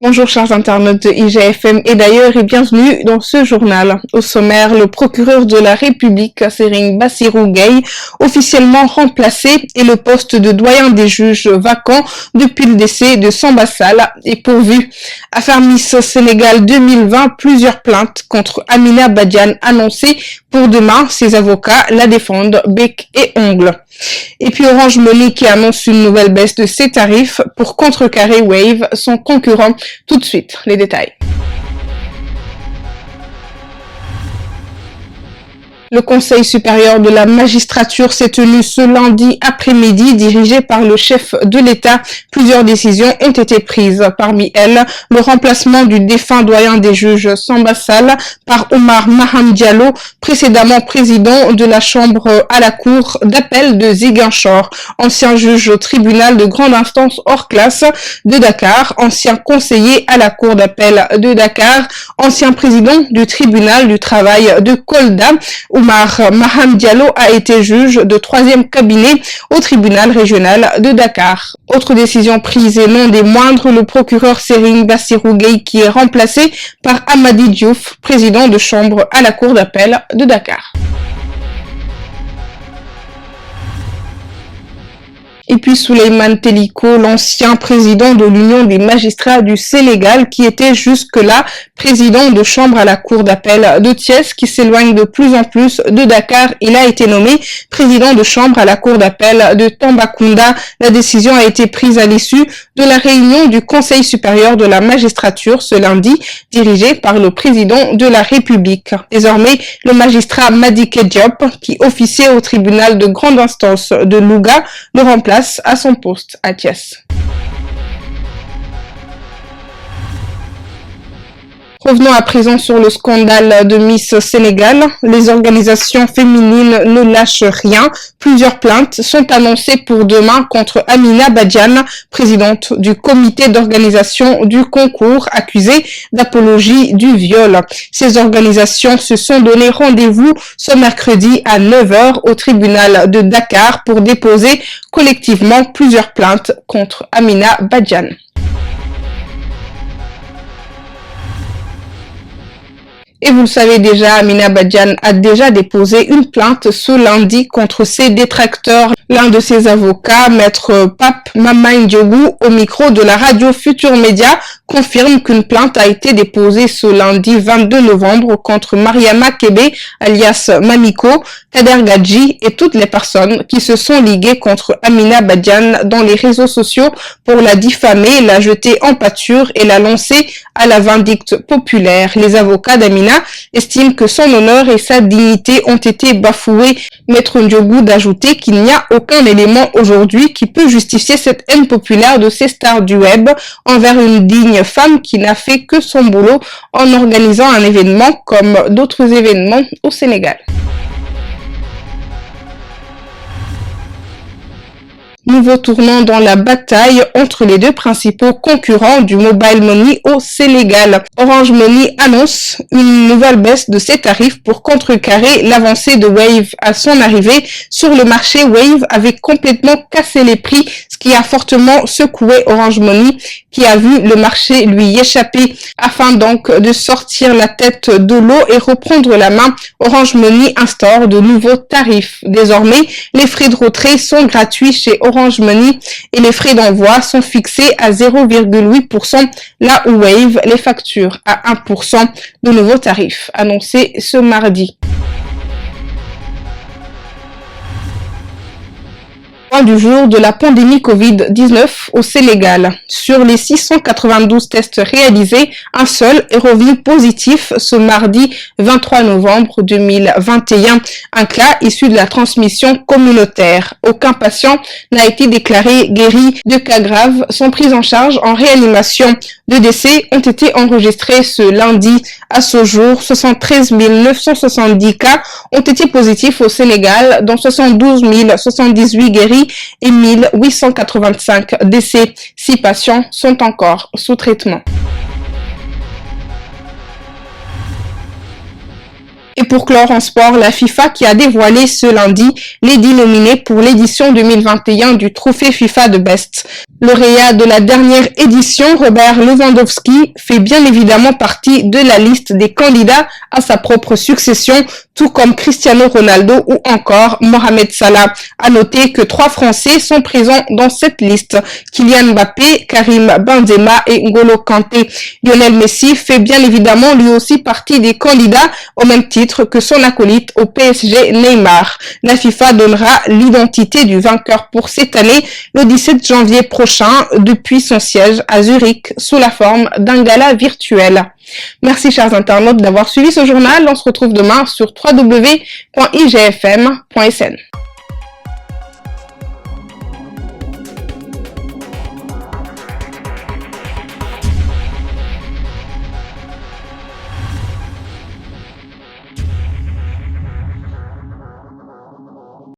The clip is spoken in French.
Bonjour chers internautes de IGFM et d'ailleurs et bienvenue dans ce journal. Au sommaire, le procureur de la République, Serigne Bassirou Gueye, officiellement remplacé et le poste de doyen des juges vacant depuis le décès de Samba Sall est pourvu. Affaire Miss Sénégal 2020, plusieurs plaintes contre Amina Badiane annoncées pour demain. Ses avocats la défendent bec et ongles. Et puis Orange Money qui annonce une nouvelle baisse de ses tarifs pour contrecarrer Wave, son concurrent. Tout de suite, les détails. Le Conseil supérieur de la magistrature s'est tenu ce lundi après-midi, dirigé par le chef de l'État. Plusieurs décisions ont été prises. Parmi elles, le remplacement du défunt doyen des juges Samba Sall par Omar Maham Diallo, précédemment président de la chambre à la cour d'appel de Ziguinchor, ancien juge au tribunal de grande instance hors classe de Dakar, ancien conseiller à la cour d'appel de Dakar, ancien président du tribunal du travail de Kolda. Omar Maham Diallo a été juge de 3e cabinet au tribunal régional de Dakar. Autre décision prise et non des moindres, le procureur Serigne Bassirou Gueye qui est remplacé par Amady Diouf, président de chambre à la cour d'appel de Dakar. Et puis Souleymane Teliko, l'ancien président de l'Union des magistrats du Sénégal, qui était jusque-là président de chambre à la cour d'appel de Thiès, qui s'éloigne de plus en plus de Dakar. Il a été nommé président de chambre à la cour d'appel de Tambacounda. La décision a été prise à l'issue de la réunion du Conseil supérieur de la magistrature ce lundi, dirigé par le président de la République. Désormais, le magistrat Madické Diop, qui officiait au tribunal de grande instance de Louga, le remplace à son poste à Thiès. Revenons à présent sur le scandale de Miss Sénégal. Les organisations féminines ne lâchent rien. Plusieurs plaintes sont annoncées pour demain contre Amina Badiane, présidente du comité d'organisation du concours, accusée d'apologie du viol. Ces organisations se sont donné rendez-vous ce mercredi à 9h au tribunal de Dakar pour déposer collectivement plusieurs plaintes contre Amina Badiane. Et vous le savez déjà, Amina Badiane a déjà déposé une plainte ce lundi contre ses détracteurs. L'un de ses avocats, maître Pape Mama Ndiogou, au micro de la radio Futur Média, confirme qu'une plainte a été déposée ce lundi 22 novembre contre Mariama Kébé, alias Mamiko, Kader Gadji et toutes les personnes qui se sont liguées contre Amina Badiane dans les réseaux sociaux pour la diffamer, la jeter en pâture et la lancer à la vindicte populaire. Les avocats d'Amina estiment que son honneur et sa dignité ont été bafoués. Maître Ndiogou d'ajouter qu'il n'y a aucun élément aujourd'hui qui peut justifier cette haine populaire de ces stars du web envers une digne femme qui n'a fait que son boulot en organisant un événement comme d'autres événements au Sénégal. Nouveau tournant dans la bataille entre les deux principaux concurrents du mobile money au Sénégal. Orange Money annonce une nouvelle baisse de ses tarifs pour contrecarrer l'avancée de Wave. À son arrivée sur le marché, Wave avait complètement cassé les prix, ce qui a fortement secoué Orange Money, qui a vu le marché lui échapper. Afin donc de sortir la tête de l'eau et reprendre la main, Orange Money instaure de nouveaux tarifs. Désormais, les frais de retrait sont gratuits chez Orange Money et les frais d'envoi sont fixés à 0,8%, là où Wave les facture à 1%. De nouveaux tarifs annoncés ce mardi. Du jour de la pandémie Covid-19 au Sénégal. Sur les 692 tests réalisés, un seul est revenu positif ce mardi 23 novembre 2021. Un cas issu de la transmission communautaire. Aucun patient n'a été déclaré guéri. 2 cas graves sont pris en charge en réanimation. 2 décès ont été enregistrés ce lundi. À ce jour, 73 970 cas ont été positifs au Sénégal, dont 72 078 guéris et 1885 décès. 6 patients sont encore sous traitement. Et pour clore en sport, la FIFA qui a dévoilé ce lundi les 10 nominés pour l'édition 2021 du trophée FIFA de Best. Lauréat de la dernière édition, Robert Lewandowski fait bien évidemment partie de la liste des candidats à sa propre succession, tout comme Cristiano Ronaldo ou encore Mohamed Salah. À noter que 3 Français sont présents dans cette liste: Kylian Mbappé, Karim Benzema et N'Golo Kanté. Lionel Messi fait bien évidemment lui aussi partie des candidats, au même titre que son acolyte au PSG Neymar. La FIFA donnera l'identité du vainqueur pour cette année le 17 janvier prochain depuis son siège à Zurich sous la forme d'un gala virtuel. Merci chers internautes d'avoir suivi ce journal. On se retrouve demain sur www.igfm.sn.